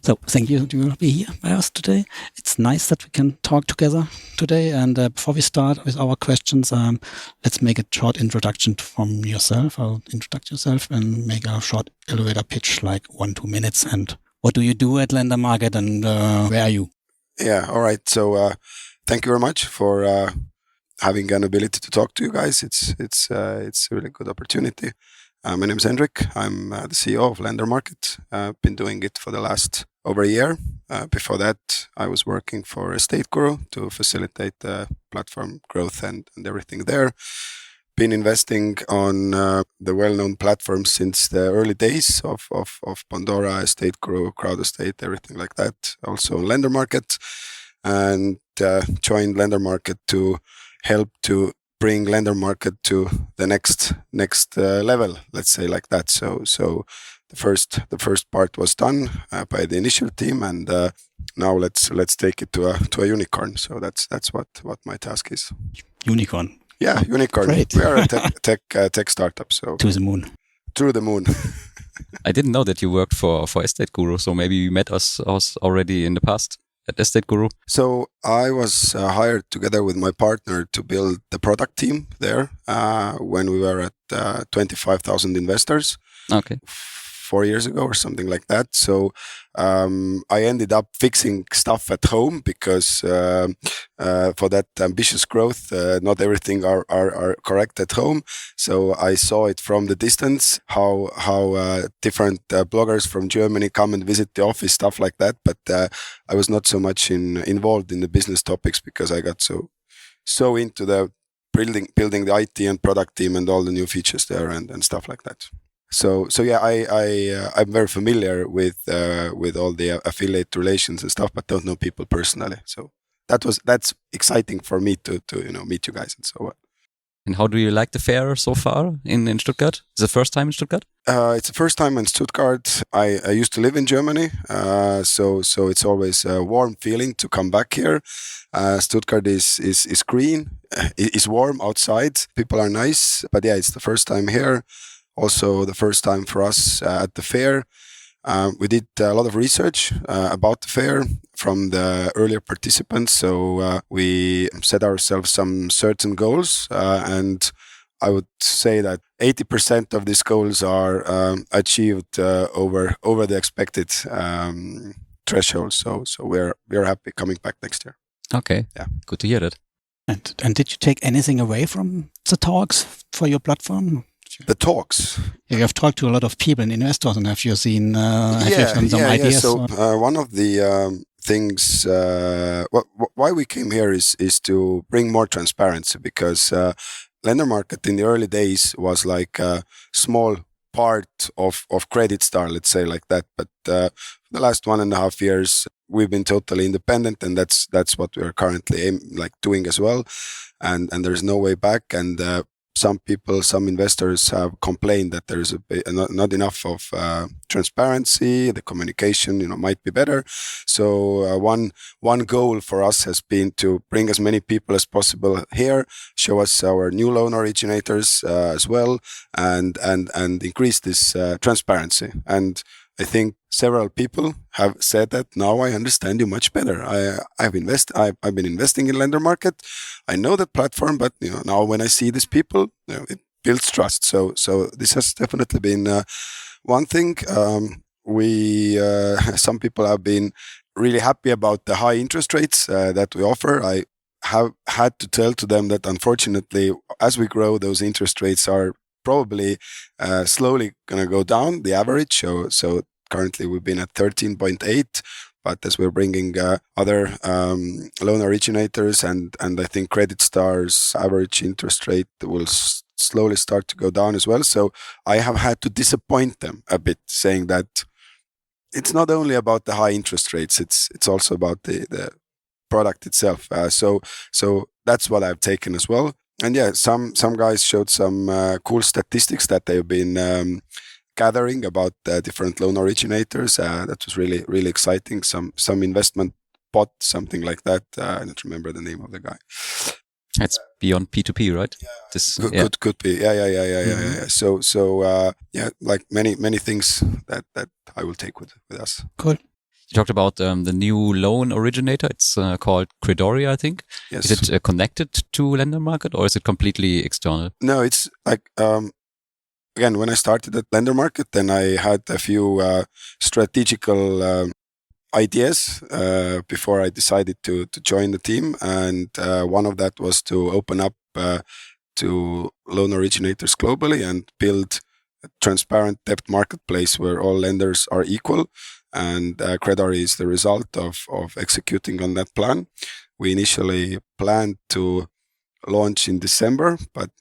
So thank you to be here by us today. It's nice that we can talk together today. And before we start with our questions, let's make a short introduction from yourself. I'll introduce yourself and make a short elevator pitch, like 1-2 minutes. And what do you do at Lendermarket, and where are you? Yeah, all right. So thank you very much for having an ability to talk to you guys. It's a really good opportunity. My name is Endrik. I'm the CEO of Lendermarket. I've been doing it for the last over a year. Before that, I was working for Estate Guru to facilitate the platform growth and everything there. Been investing on the well-known platforms since the early days of Pandora, Estate Guru, Crowd Estate, everything like that. Also on Lendermarket, and joined Lendermarket to help to bring Lendermarket to the next level, let's say like that. So the first part was done by the initial team, and now let's take it to a unicorn. So that's what my task is. Unicorn. Yeah, unicorn. Great. We are a tech startup. So to the moon. Through the moon. I didn't know that you worked for Estate Guru, so maybe you met us already in the past at Estate Guru. So I was hired together with my partner to build the product team there when we were at 25,000 investors. Okay. 4 years ago or something like that. So I ended up fixing stuff at home because for that ambitious growth, not everything are correct at home. So I saw it from the distance, how different bloggers from Germany come and visit the office, stuff like that. But I was not so much involved in the business topics because I got so into the building the IT and product team and all the new features there and stuff like that. So yeah, I'm very familiar with all the affiliate relations and stuff, but don't know people personally. So that's exciting for me to meet you guys and so on. And how do you like the fair so far in Stuttgart? Is it the first time in Stuttgart? It's the first time in Stuttgart. I used to live in Germany, so it's always a warm feeling to come back here. Stuttgart is green, is warm outside. People are nice, but yeah, it's the first time here. Also, the first time for us at the fair. We did a lot of research about the fair from the earlier participants. So we set ourselves some certain goals, and I would say that 80% of these goals are achieved over the expected threshold. So we're happy coming back next year. Okay, yeah, good to hear that. And did you take anything away from the talks for your platform? The talks. You have talked to a lot of people and investors, and have you seen some ideas? Yeah. So one of the things why we came here is to bring more transparency, because Lendermarket in the early days was like a small part of CreditStar, let's say like that. But the last 1.5 years, we've been totally independent, and that's what we are currently doing as well. And there's no way back. And some investors have complained that there's not enough of transparency. The communication, might be better. So one goal for us has been to bring as many people as possible here, show us our new loan originators as well, and increase this transparency. And I think several people have said that now I understand you much better. I've been investing in Lendermarket. I know that platform, but now when I see these people, it builds trust. So this has definitely been one thing. Some people have been really happy about the high interest rates that we offer. I have had to tell to them that unfortunately, as we grow, those interest rates are probably slowly going to go down, the average. So currently we've been at 13.8, but as we're bringing other loan originators, and I think CreditStar's average interest rate will slowly start to go down as well. So I have had to disappoint them a bit, saying that it's not only about the high interest rates, it's also about the product itself. So that's what I've taken as well. And yeah, some guys showed some cool statistics that they've been gathering about different loan originators. That was really, really exciting. Some investment bot, something like that. I don't remember the name of the guy. It's beyond P2P, right? Yeah. Could be. Yeah. So like many things that I will take with us. Cool. You talked about the new loan originator. It's called Credori, I think. Yes. Is it connected to Lendermarket or is it completely external? No, it's like, again, when I started at Lendermarket, then I had a few strategical ideas before I decided to join the team. And one of that was to open up to loan originators globally and build a transparent debt marketplace where all lenders are equal. And Credori is the result of executing on that plan. We initially planned to launch in December, but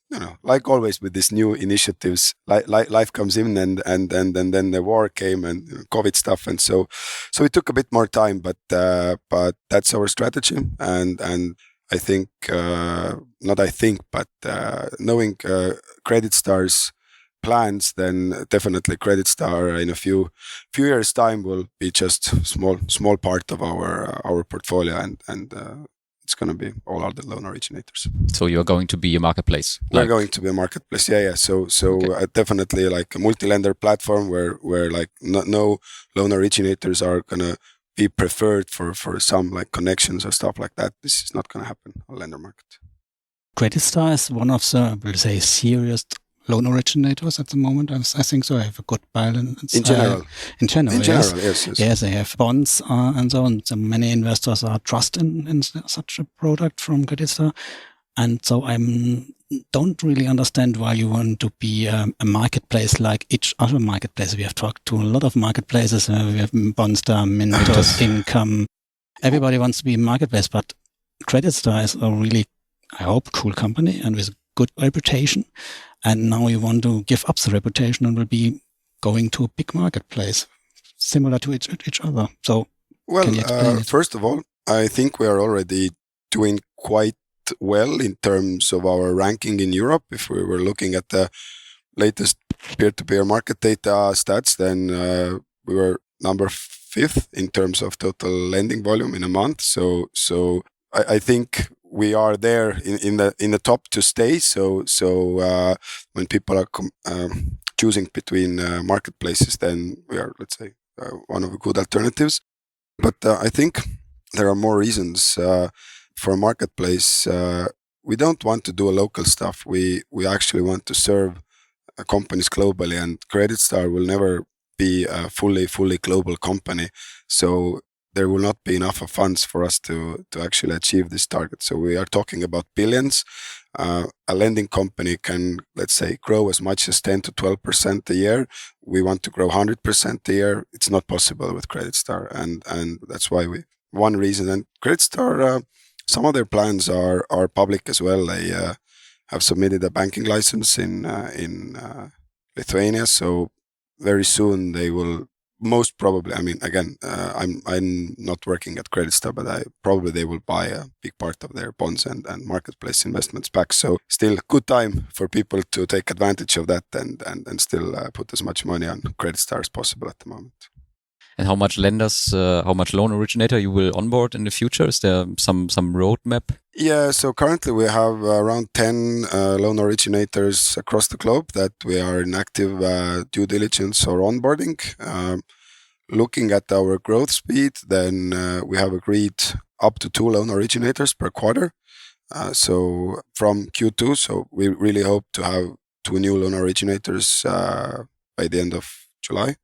like always with these new initiatives, life comes in, and then the war came and COVID stuff, and so it took a bit more time. But that's our strategy, and I think knowing Credit Star's plans, then definitely Credit Star in a few years' time will be just small part of our portfolio, and it's going to be all other loan originators. So you're going to be a marketplace? We're going to be a marketplace, yeah. So okay. Definitely like a multi-lender platform where like no loan originators are going to be preferred for some like connections or stuff like that. This is not going to happen on Lendermarket. Credit Star is one of the, we'll say, serious loan originators at the moment. I think so. I have a good balance. In general, yes. Yes, they have bonds and so on. So many investors are trusting in such a product from Credit Star. And so I don't really understand why you want to be a marketplace like each other marketplace. We have talked to a lot of marketplaces. We have Bondstar, Mintos, Income. Everybody wants to be a marketplace, but Credit Star is a really, I hope, cool company and with a good reputation. And now you want to give up the reputation and will be going to a big marketplace, similar to each other. So, can you explain it? First of all, I think we are already doing quite well in terms of our ranking in Europe. If we were looking at the latest peer-to-peer market data stats, then we were number 5th in terms of total lending volume in a month. So I think we are there in the top to stay. So when people are choosing between marketplaces, then we are, let's say, one of the good alternatives. But I think there are more reasons for a marketplace. We don't want to do a local stuff. We actually want to serve companies globally, and Credit Star will never be a fully global company. So there will not be enough of funds for us to actually achieve this target. So we are talking about billions. A lending company can, let's say, grow as much as 10 to 12% a year. We want to grow 100% a year. It's not possible with Credit Star, and that's why one reason. And Credit Star, some of their plans are public as well. They have submitted a banking license in Lithuania, so very soon they will. Most probably, I mean, again, I'm not working at Credit Star, but they will buy a big part of their bonds and marketplace investments back. So still good time for people to take advantage of that and still put as much money on Credit Star as possible at the moment. And how much loan originator you will onboard in the future? Is there some roadmap? Yeah, so currently we have around 10 loan originators across the globe that we are in active due diligence or onboarding. Looking at our growth speed, then we have agreed up to 2 loan originators per quarter. So from Q2, so we really hope to have 2 new loan originators by the end of July.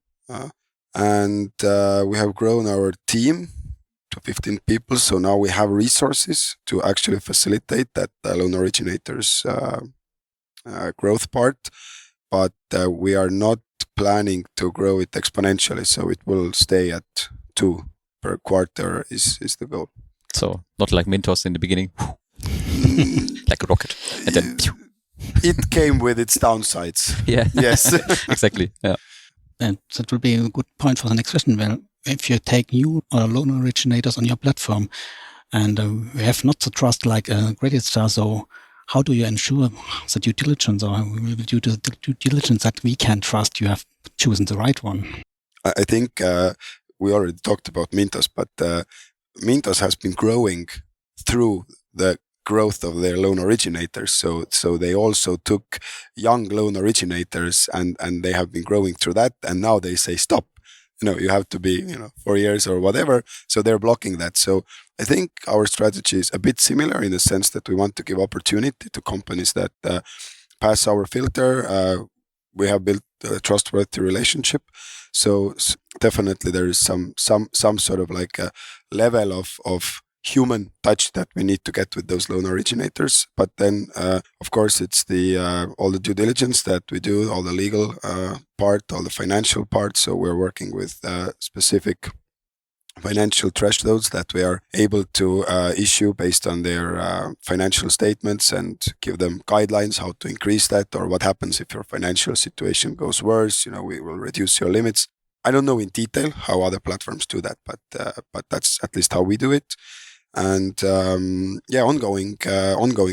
And we have grown our team to 15 people. So now we have resources to actually facilitate that loan originators growth part. But we are not planning to grow it exponentially. So it will stay at 2 per quarter is the goal. So not like Mintos in the beginning, like a rocket. And then it came with its downsides. Yeah. Yes. Exactly. Yeah. And that will be a good point for the next question. Well, if you take new loan originators on your platform and we have not the trust like Credit Star, so how do you ensure the due diligence or due to the due diligence that we can trust you have chosen the right one? I think we already talked about Mintos, but Mintos has been growing through the growth of their loan originators. So they also took young loan originators and they have been growing through that. And now they say, stop, you have to be 4 years or whatever. So they're blocking that. So I think our strategy is a bit similar in the sense that we want to give opportunity to companies that pass our filter. We have built a trustworthy relationship. So definitely there is some sort of like a level of human touch that we need to get with those loan originators. But then, of course, it's the all the due diligence that we do, all the legal part, all the financial part. So we're working with specific financial thresholds that we are able to issue based on their financial statements and give them guidelines how to increase that, or what happens if your financial situation goes worse. We will reduce your limits. I don't know in detail how other platforms do that, but that's at least how we do it. And ongoing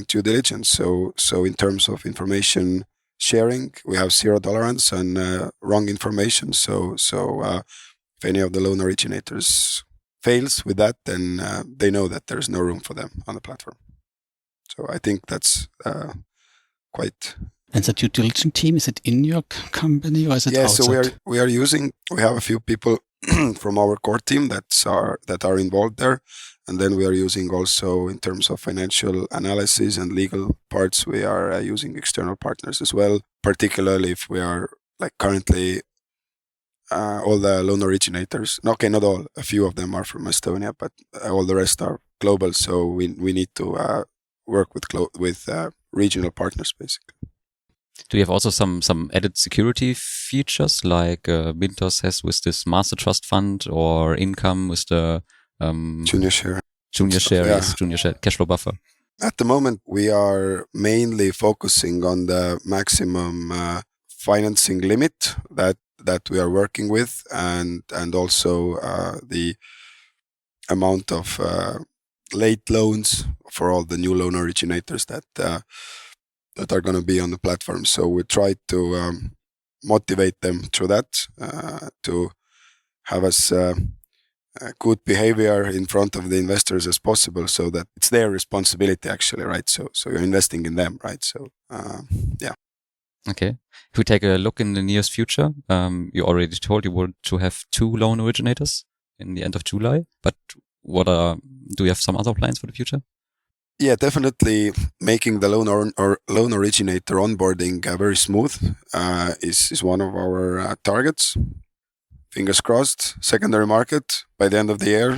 due diligence. So in terms of information sharing, we have zero tolerance on wrong information. So if any of the loan originators fails with that, then they know that there's no room for them on the platform. So I think that's quite. And the due diligence team, is it in your company or is it outside? So we have a few people from our core team that are involved there. And then we are using also, in terms of financial analysis and legal parts, we are using external partners as well, particularly if we are like currently all the loan originators. Okay, not all. A few of them are from Estonia, but all the rest are global. So we need to work with regional partners, basically. Do you have also some added security features like Mintos has with this master trust fund, or income with the junior share, yes, junior share cash flow buffer? At the moment, we are mainly focusing on the maximum financing limit that we are working with, and also the amount of late loans for all the new loan originators that are going to be on the platform. So we try to motivate them through that to have as good behavior in front of the investors as possible, so that it's their responsibility actually, right? So you're investing in them, right? So yeah. Okay. If we take a look in the nearest future, you already told you want to have 2 loan originators in the end of July, but do you have some other plans for the future? Yeah, definitely making the loan originator onboarding very smooth is one of our targets. Fingers crossed, secondary market by the end of the year.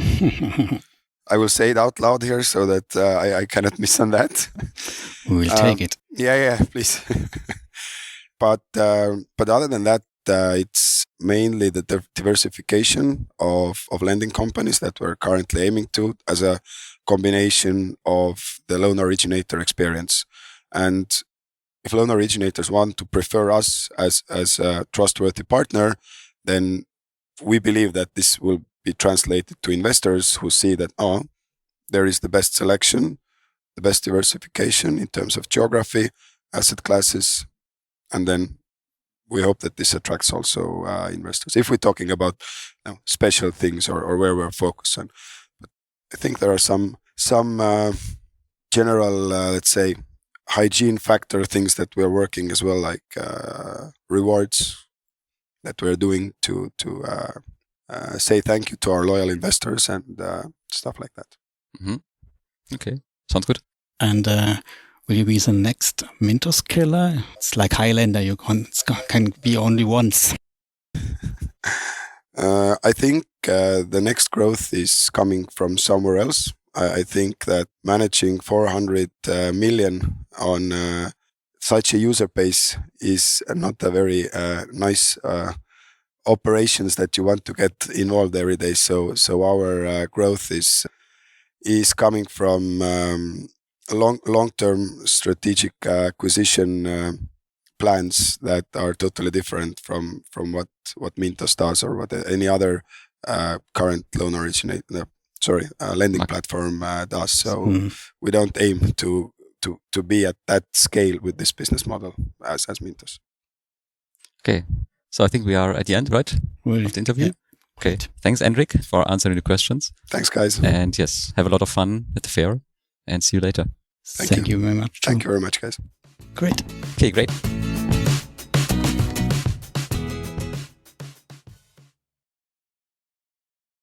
I will say it out loud here so that I cannot miss on that. We'll take it. Yeah, please. But other than that, it's mainly the diversification of lending companies that we're currently aiming to, as a combination of the loan originator experience. And if loan originators want to prefer us as a trustworthy partner, then we believe that this will be translated to investors who see that, there is the best selection, the best diversification in terms of geography, asset classes, and then we hope that this attracts also investors. If we're talking about special things or where we're focused on, but I think there are some general, let's say, hygiene factor things that we're working as well, like rewards that we're doing to say thank you to our loyal investors and stuff like that. Mm-hmm. Okay, sounds good. And will you be the next Mintos killer? It's like Highlander, you can be only once. I think the next growth is coming from somewhere else. I think that managing 400 million on such a user base is not a very nice operations that you want to get involved every day. So our growth is coming from long-term strategic acquisition plans that are totally different from what Mintos does or what any other current lending platform does. So we don't aim to be at that scale with this business model as Mintos. Okay, so I think we are at the end, right, of the interview. Yeah. Okay, thanks, Endrik, for answering the questions. Thanks, guys. And yes, have a lot of fun at the fair, and see you later. Thank you very much. Thank you very much, guys. Great. Okay, great.